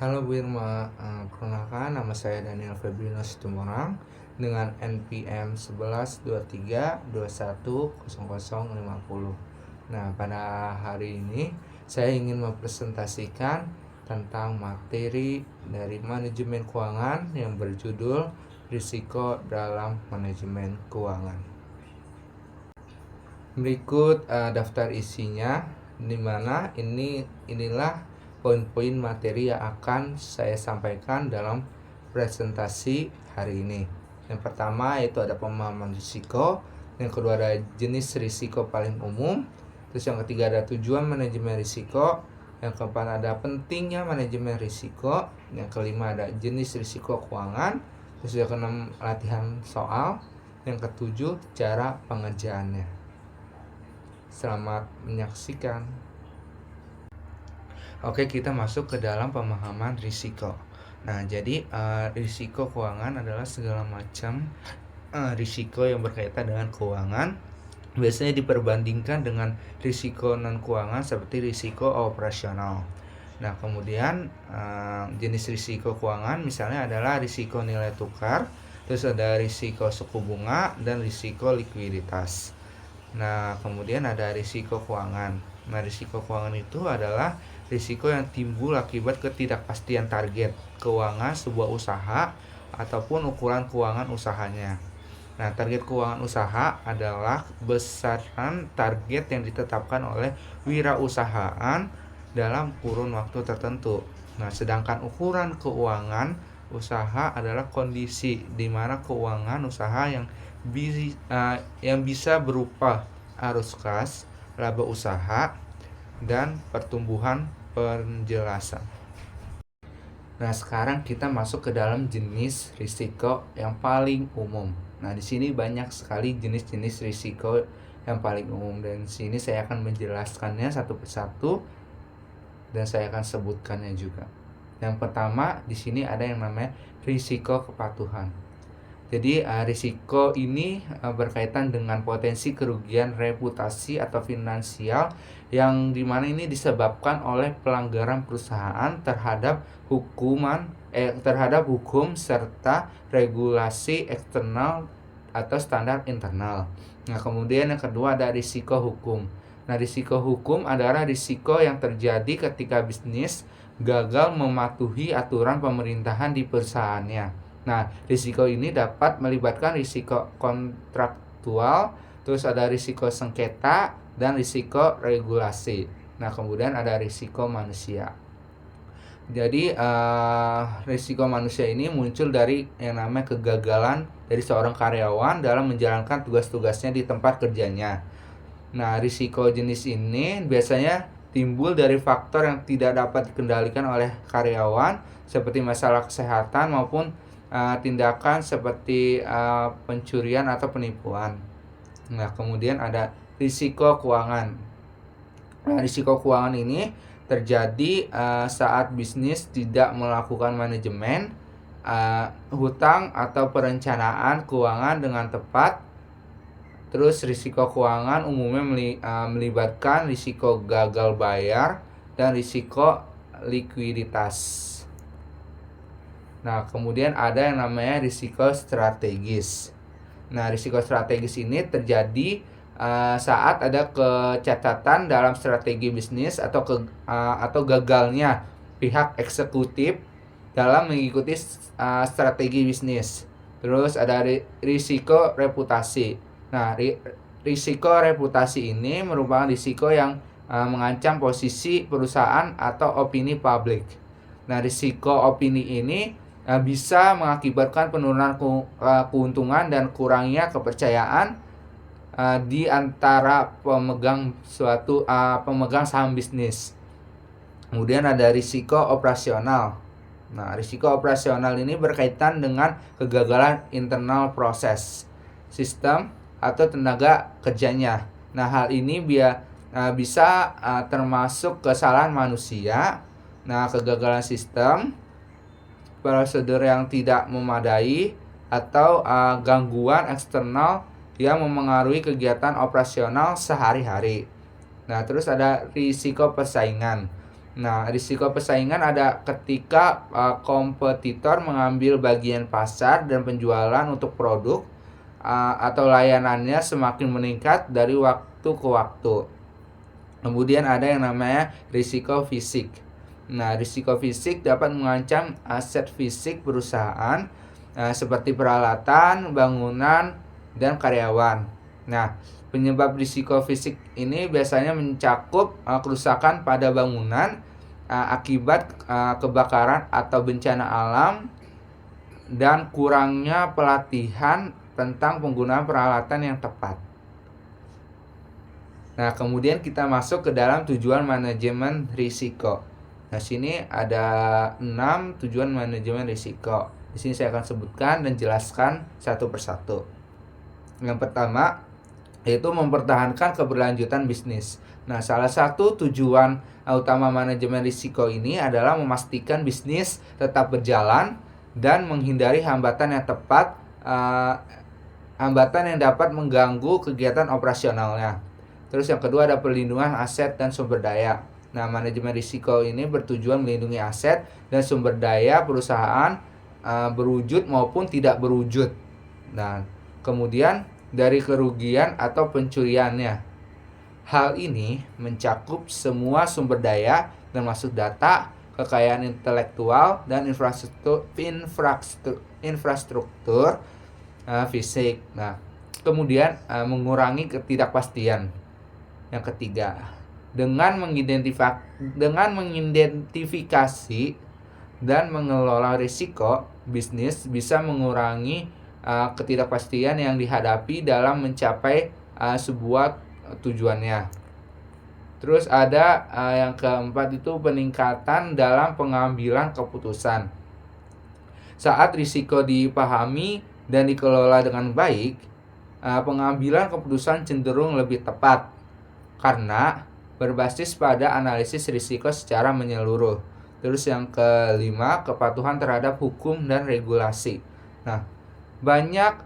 Halo Bu Irma, perkenalkan nama saya Daniel Febrinos Situmorang dengan NPM 1123210050. Nah, pada hari ini saya ingin mempresentasikan tentang materi dari manajemen keuangan yang berjudul Risiko dalam Manajemen Keuangan. Berikut daftar isinya, di mana inilah poin-poin materi yang akan saya sampaikan dalam presentasi hari ini. Yang pertama yaitu ada pemahaman risiko, yang kedua ada jenis risiko paling umum, terus yang ketiga ada tujuan manajemen risiko, yang keempat ada pentingnya manajemen risiko, yang kelima ada jenis risiko keuangan, terus yang keenam latihan soal, yang ketujuh cara pengerjaannya. Selamat menyaksikan. Oke, kita masuk ke dalam pemahaman risiko. Nah, jadi risiko keuangan adalah segala macam risiko yang berkaitan dengan keuangan. Biasanya diperbandingkan dengan risiko non keuangan seperti risiko operasional. Nah, kemudian jenis risiko keuangan misalnya adalah risiko nilai tukar, terus ada risiko suku bunga, dan risiko likuiditas. Nah, kemudian ada risiko keuangan. Nah, risiko keuangan itu adalah risiko yang timbul akibat ketidakpastian target keuangan sebuah usaha ataupun ukuran keuangan usahanya. Nah, target keuangan usaha adalah besaran target yang ditetapkan oleh wirausahaan dalam kurun waktu tertentu. Nah, sedangkan ukuran keuangan usaha adalah kondisi di mana keuangan usaha yang bisa berupa arus kas, laba usaha, dan pertumbuhan penjelasan. Nah, sekarang kita masuk ke dalam jenis risiko yang paling umum. Nah, di sini banyak sekali jenis-jenis risiko yang paling umum, dan di sini saya akan menjelaskannya satu persatu dan saya akan sebutkannya juga. Yang pertama, di sini ada yang namanya risiko kepatuhan. Jadi risiko ini berkaitan dengan potensi kerugian reputasi atau finansial yang dimana ini disebabkan oleh pelanggaran perusahaan terhadap hukum serta regulasi eksternal atau standar internal. Nah, kemudian yang kedua ada risiko hukum. Nah, risiko hukum adalah risiko yang terjadi ketika bisnis gagal mematuhi aturan pemerintahan di perusahaannya. Nah, risiko ini dapat melibatkan risiko kontraktual, terus ada risiko sengketa, dan risiko regulasi. Nah, kemudian ada risiko manusia. Jadi, risiko manusia ini muncul dari yang namanya kegagalan dari seorang karyawan dalam menjalankan tugas-tugasnya di tempat kerjanya. Nah, risiko jenis ini biasanya timbul dari faktor yang tidak dapat dikendalikan oleh karyawan, seperti masalah kesehatan maupun tindakan seperti pencurian atau penipuan. Nah, kemudian ada risiko keuangan. Nah, risiko keuangan ini terjadi saat bisnis tidak melakukan manajemen hutang atau perencanaan keuangan dengan tepat. Terus risiko keuangan umumnya melibatkan risiko gagal bayar dan risiko likuiditas. Nah, kemudian ada yang namanya risiko strategis. Nah, risiko strategis ini terjadi saat ada kecacatan dalam strategi bisnis atau gagalnya pihak eksekutif dalam mengikuti strategi bisnis. Terus ada risiko reputasi. Nah, risiko reputasi ini merupakan risiko yang mengancam posisi perusahaan atau opini publik. Nah, risiko opini ini bisa mengakibatkan penurunan keuntungan dan kurangnya kepercayaan di antara pemegang saham bisnis. Kemudian ada risiko operasional. Nah, risiko operasional ini berkaitan dengan kegagalan internal proses, sistem, atau tenaga kerjanya. Nah, hal ini bisa termasuk kesalahan manusia, kegagalan sistem, prosedur yang tidak memadai, atau gangguan eksternal yang memengaruhi kegiatan operasional sehari-hari. Nah, terus ada risiko persaingan. Nah, risiko persaingan ada ketika kompetitor mengambil bagian pasar dan penjualan untuk produk atau layanannya semakin meningkat dari waktu ke waktu. Kemudian ada yang namanya risiko fisik. Nah, risiko fisik dapat mengancam aset fisik perusahaan seperti peralatan, bangunan, dan karyawan. Nah, penyebab risiko fisik ini biasanya mencakup kerusakan pada bangunan akibat kebakaran atau bencana alam dan kurangnya pelatihan tentang penggunaan peralatan yang tepat. Nah, kemudian kita masuk ke dalam tujuan manajemen risiko. Nah, sini ada 6 tujuan manajemen risiko. Di sini saya akan sebutkan dan jelaskan satu persatu. Yang pertama, yaitu mempertahankan keberlanjutan bisnis. Nah, salah satu tujuan utama manajemen risiko ini adalah memastikan bisnis tetap berjalan dan menghindari hambatan yang dapat mengganggu kegiatan operasionalnya. Terus yang kedua ada perlindungan aset dan sumber daya. Nah, manajemen risiko ini bertujuan melindungi aset dan sumber daya perusahaan berwujud maupun tidak berwujud. Nah, kemudian dari kerugian atau pencuriannya. Hal ini mencakup semua sumber daya termasuk data, kekayaan intelektual, dan infrastruktur fisik. Nah, kemudian mengurangi ketidakpastian. Yang ketiga, dengan mengidentifikasi dan mengelola risiko, bisnis bisa mengurangi ketidakpastian yang dihadapi dalam mencapai sebuah tujuannya. Terus ada yang keempat itu peningkatan dalam pengambilan keputusan. Saat risiko dipahami dan dikelola dengan baik, pengambilan keputusan cenderung lebih tepat karena berbasis pada analisis risiko secara menyeluruh. Terus yang kelima, kepatuhan terhadap hukum dan regulasi. Nah, banyak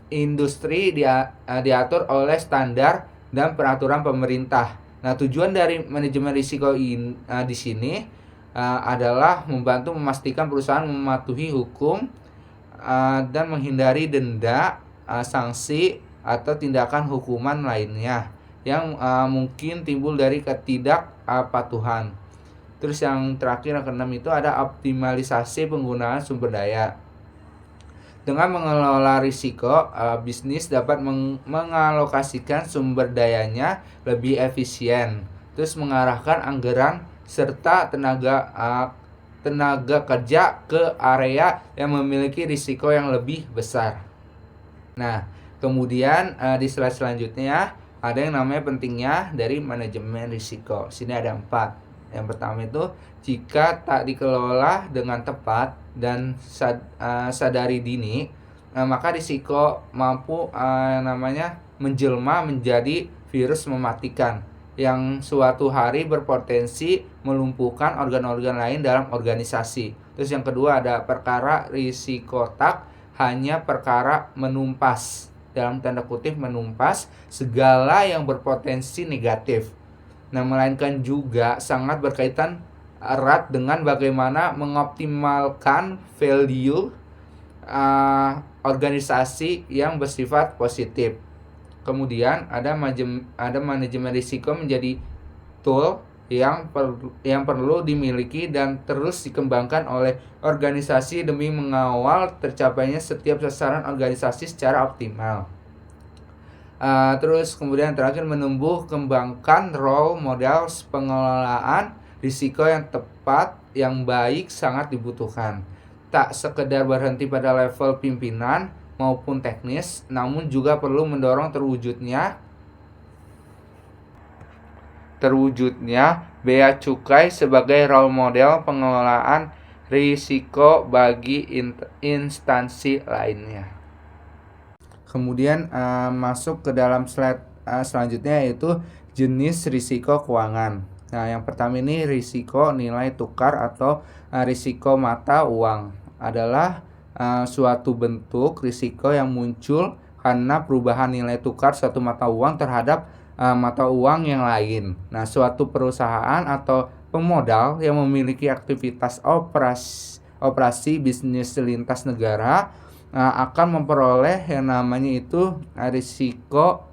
industri diatur oleh standar dan peraturan pemerintah. Nah, tujuan dari manajemen risiko di sini adalah membantu memastikan perusahaan mematuhi hukum dan menghindari denda, sanksi, atau tindakan hukuman lainnya yang mungkin timbul dari ketidakpatuhan. Terus yang terakhir yang keenam itu ada optimalisasi penggunaan sumber daya. Dengan mengelola risiko, bisnis dapat mengalokasikan sumber dayanya lebih efisien. Terus mengarahkan anggaran serta tenaga kerja ke area yang memiliki risiko yang lebih besar. Nah, kemudian di slide selanjutnya ada yang namanya pentingnya dari manajemen risiko. Sini ada 4. Yang pertama itu, jika tak dikelola dengan tepat dan sadari dini, maka risiko mampu menjelma menjadi virus mematikan yang suatu hari berpotensi melumpuhkan organ-organ lain dalam organisasi. Terus yang kedua ada perkara risiko tak hanya perkara menumpas, dalam tanda kutip menumpas segala yang berpotensi negatif. Nah, melainkan juga sangat berkaitan erat dengan bagaimana mengoptimalkan value organisasi yang bersifat positif. Kemudian ada manajemen risiko menjadi tool yang perlu dimiliki dan terus dikembangkan oleh organisasi demi mengawal tercapainya setiap sasaran organisasi secara optimal. Terus kemudian terakhir menumbuh kembangkan role model pengelolaan risiko yang tepat, yang baik sangat dibutuhkan. Tak sekedar berhenti pada level pimpinan maupun teknis, namun juga perlu mendorong terwujudnya bea cukai sebagai role model pengelolaan risiko bagi instansi lainnya. Kemudian masuk ke dalam slide selanjutnya yaitu jenis risiko keuangan. Nah, yang pertama ini risiko nilai tukar atau risiko mata uang adalah suatu bentuk risiko yang muncul karena perubahan nilai tukar suatu mata uang terhadap mata uang yang lain. Nah, suatu perusahaan atau pemodal yang memiliki aktivitas operasi bisnis lintas negara akan memperoleh yang namanya itu risiko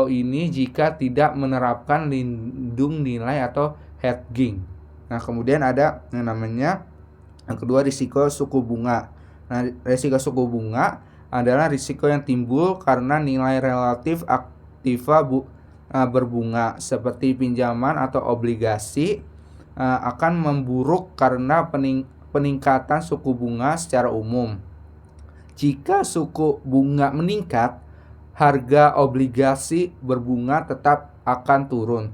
ini jika tidak menerapkan lindung nilai atau hedging. Nah, kemudian ada yang kedua risiko suku bunga. Nah, risiko suku bunga adalah risiko yang timbul karena nilai relatif aktiva berbunga seperti pinjaman atau obligasi akan memburuk karena peningkatan suku bunga secara umum. Jika suku bunga meningkat, harga obligasi berbunga tetap akan turun.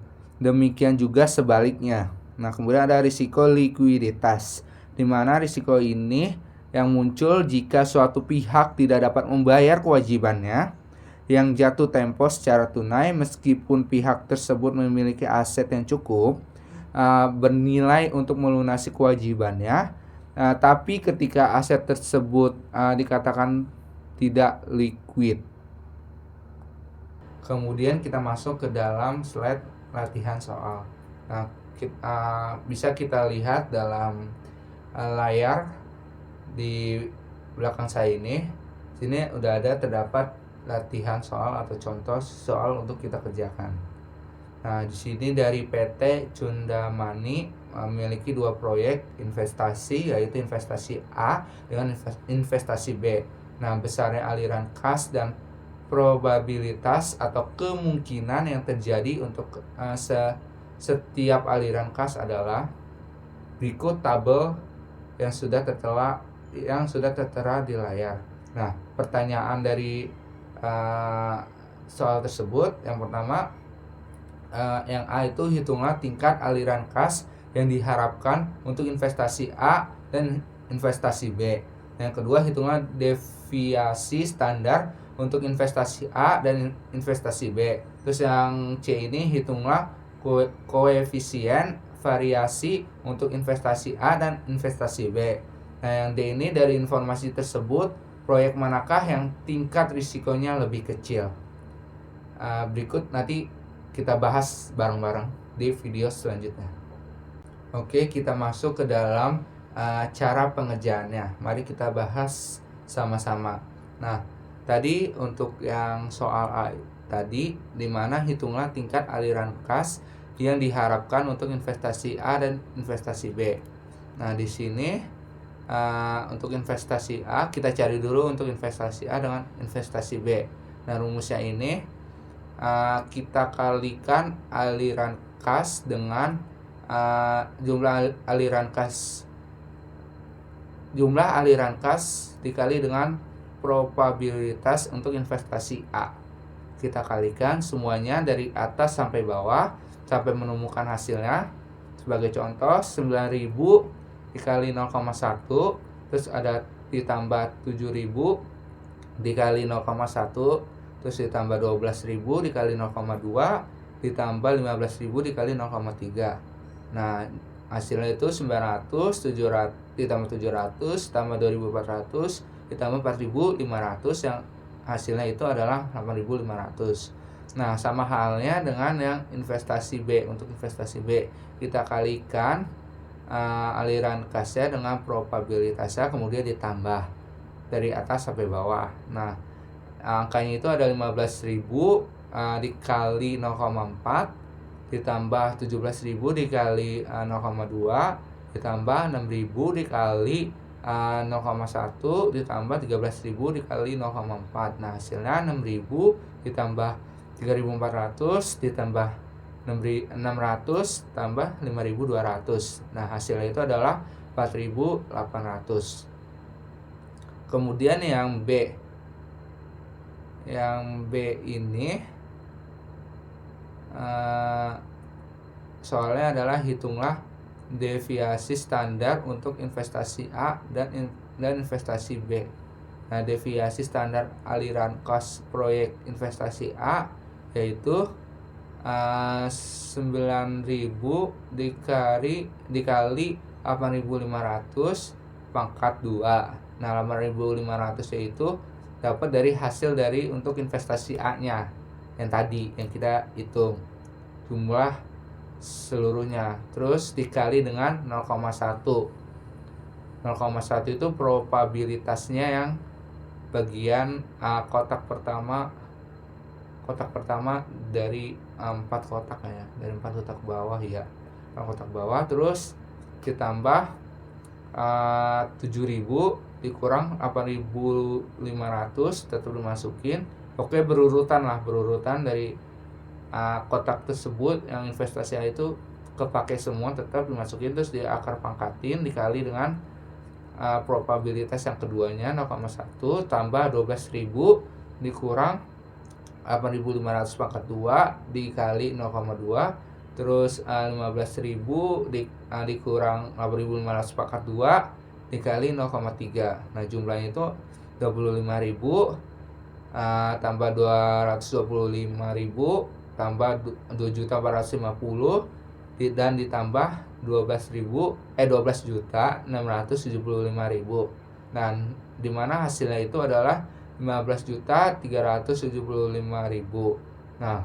Demikian juga sebaliknya. Nah, kemudian ada risiko likuiditas, di mana risiko ini yang muncul jika suatu pihak tidak dapat membayar kewajibannya yang jatuh tempo secara tunai meskipun pihak tersebut memiliki aset yang cukup bernilai untuk melunasi kewajibannya, tapi ketika aset tersebut dikatakan tidak liquid. Kemudian kita masuk ke dalam slide latihan soal. Nah, bisa kita lihat dalam layar di belakang saya ini. Sini udah terdapat latihan soal atau contoh soal untuk kita kerjakan. Nah, di sini dari PT Cundamani memiliki dua proyek investasi, yaitu investasi A dengan investasi B. Nah, besarnya aliran kas dan probabilitas atau kemungkinan yang terjadi untuk setiap aliran kas adalah berikut tabel yang sudah tertera di layar. Nah, pertanyaan dari soal tersebut yang pertama, yang A itu hitunglah tingkat aliran kas yang diharapkan untuk investasi A dan investasi B. Yang kedua, hitunglah deviasi standar untuk investasi A dan investasi B. Terus yang C ini, hitunglah koefisien variasi untuk investasi A dan investasi B. Nah, yang D ini, dari informasi tersebut proyek manakah yang tingkat risikonya lebih kecil? Berikut nanti kita bahas bareng-bareng di video selanjutnya. Oke, kita masuk ke dalam cara pengerjaannya. Mari kita bahas sama-sama. Nah, tadi untuk yang soal A tadi, dimana hitunglah tingkat aliran kas yang diharapkan untuk investasi A dan investasi B. Nah, di sini untuk investasi A kita cari dulu untuk investasi A dengan investasi B. Nah, rumusnya ini kita kalikan aliran kas dengan jumlah aliran kas dikali dengan probabilitas untuk investasi A. Kita kalikan semuanya dari atas sampai bawah sampai menemukan hasilnya. Sebagai contoh, 9.000 dikali 0,1, terus ada ditambah 7.000 dikali 0,1, terus ditambah 12.000 dikali 0,2, ditambah 15.000 dikali 0,3. Nah, hasilnya itu 900, 700 ditambah 700 tambah 2.400 ditambah 4.500, yang hasilnya itu adalah 8.500. Nah, sama halnya dengan yang investasi B. Untuk investasi B kita kalikan aliran kasnya dengan probabilitasnya, kemudian ditambah dari atas sampai bawah. Nah, angkanya itu ada 15.000 dikali 0,4 ditambah 17.000 dikali 0,2 ditambah 6.000 dikali 0,1 ditambah 13.000 dikali 0,4. Nah, hasilnya 6.000 ditambah 3.400 ditambah 600 tambah 5.200. Nah, hasilnya itu adalah 4.800. Kemudian yang B. Yang B ini soalnya adalah hitunglah deviasi standar untuk investasi A dan investasi B. Nah, deviasi standar aliran kas proyek investasi A yaitu 9.000 dikali 8.500 pangkat 2. Nah, 8.500 yaitu dapat dari hasil dari untuk investasi A-nya yang tadi yang kita hitung, jumlah seluruhnya. Terus dikali dengan 0,1. 0,1 itu probabilitasnya yang bagian kotak pertama dari 4 kotak ya, dari 4 kotak bawah ya, 4 kotak bawah. Terus ditambah 7.000 dikurang 8.500 tetap dimasukin. Oke, berurutan dari kotak tersebut yang investasi A itu kepake semua, tetap dimasukin. Terus di akar pangkatin dikali dengan probabilitas yang keduanya 0,1 tambah 12.000 dikurang 8.500 pangkat 2 dikali 0,2. Terus 15.000 dikurang 8.500 pangkat 2 dikali 0,3. Nah, jumlahnya itu 25.000 tambah 225.000 tambah 2.450 dan ditambah 12.675.000. Dan dimana hasilnya itu adalah 15.375.000. Nah,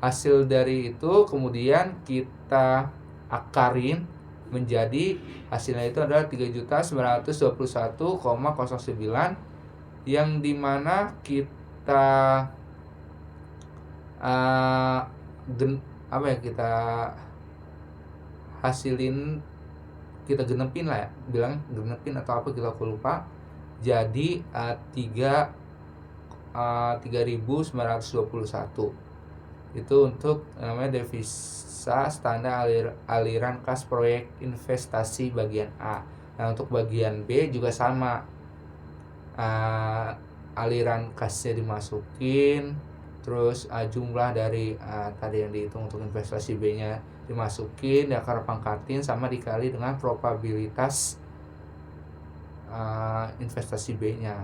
hasil dari itu kemudian kita akarin menjadi hasilnya itu adalah 3.921,09, yang dimana kita kita hasilin, kita genepin lah ya, bilang genepin atau apa kita lupa. Jadi 3.921 itu untuk namanya devisa standar aliran kas proyek investasi bagian A. Nah, untuk bagian B juga sama, aliran kasnya dimasukin, terus jumlah dari tadi yang dihitung untuk investasi B nya dimasukin, akar pangkatin sama dikali dengan probabilitas investasi B nya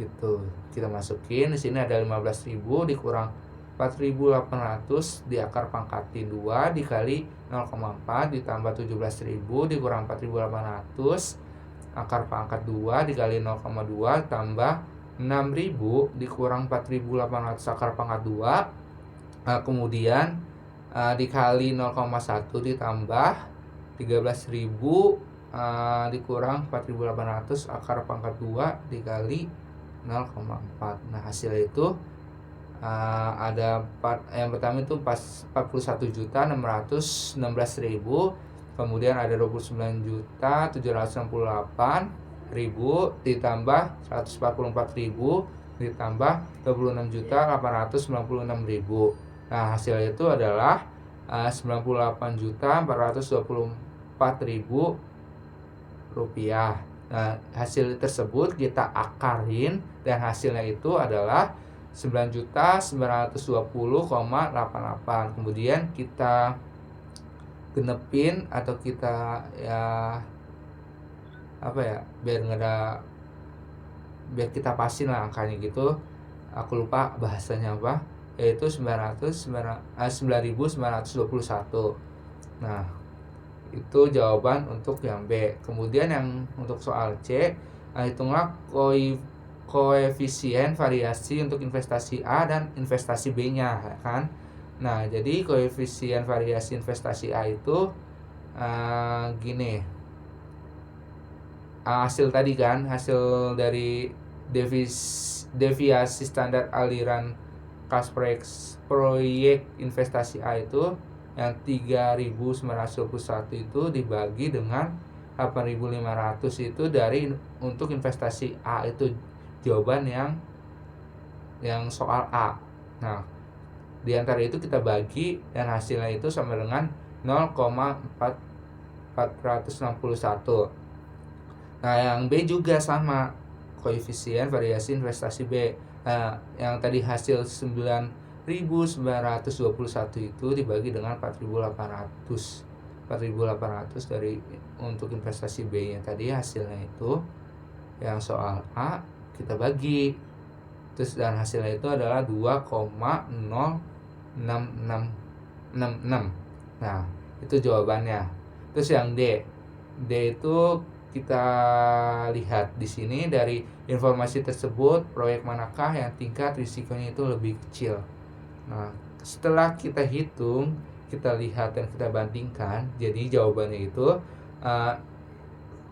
gitu. Kita masukin di sini ada 15.000 dikurang 4.800 di akar pangkatin 2 dikali 0,4 ditambah 17.000 dikurang 4.800 akar pangkat 2 dikali 0,2 tambah 6.000 dikurang 4.800 akar pangkat 2. Kemudian dikali 0,1 ditambah 13.000 dikurang 4.800 akar pangkat 2 dikali 0,4. Nah, hasilnya itu ada yang pertama itu 41.616.000, kemudian ada 29.768.000 ditambah 144.000 ditambah 26.896.000. Nah, hasilnya itu adalah 98.424.000 rupiah. Nah, hasil tersebut kita akarin dan hasilnya itu adalah 9.920,88. Kemudian kita genepin atau kita biar kita pasin lah angkanya gitu. Aku lupa bahasanya apa, yaitu 9.921. Nah, itu jawaban untuk yang B. Kemudian yang untuk soal C, hitunglah koefisien variasi untuk investasi A dan investasi B-nya, kan? Nah, jadi koefisien variasi investasi A itu gini. Hasil tadi kan, hasil dari deviasi standar aliran kas proyek investasi A itu yang 3.921 itu dibagi dengan 8.500 itu dari untuk investasi A, itu jawaban yang soal A. Nah, di antara itu kita bagi dan hasilnya itu sama dengan 0,461. Nah, yang B juga sama, koefisien variasi investasi B. Nah, yang tadi hasil 9.921 itu dibagi dengan 4.800 dari untuk investasi B nya tadi, hasilnya itu yang soal A kita bagi, terus dan hasilnya itu adalah 2,06666. Nah, itu jawabannya. Terus yang D itu kita lihat di sini, dari informasi tersebut proyek manakah yang tingkat risikonya itu lebih kecil. Nah, setelah kita hitung kita lihat dan kita bandingkan, jadi jawabannya itu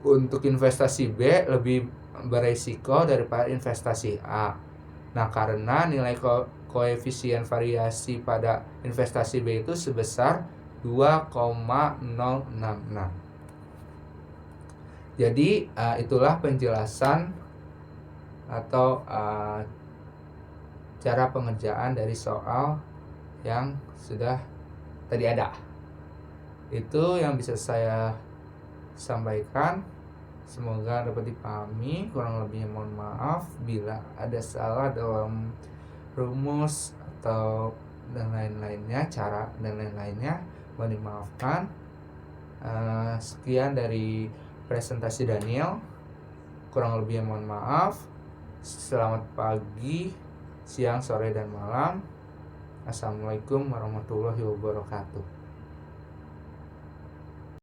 untuk investasi B lebih beresiko daripada investasi A. Nah, karena nilai koefisien variasi pada investasi B itu sebesar 2,066. Jadi itulah penjelasan atau cara pengerjaan dari soal yang sudah tadi ada. Itu yang bisa saya sampaikan. Semoga dapat dipahami. Kurang lebihnya mohon maaf bila ada salah dalam rumus atau dan lain-lainnya, cara dan lain-lainnya, mohon dimaafkan. Sekian dari presentasi Daniel. Kurang lebihnya mohon maaf. Selamat pagi, siang, sore, dan malam. Assalamualaikum warahmatullahi wabarakatuh.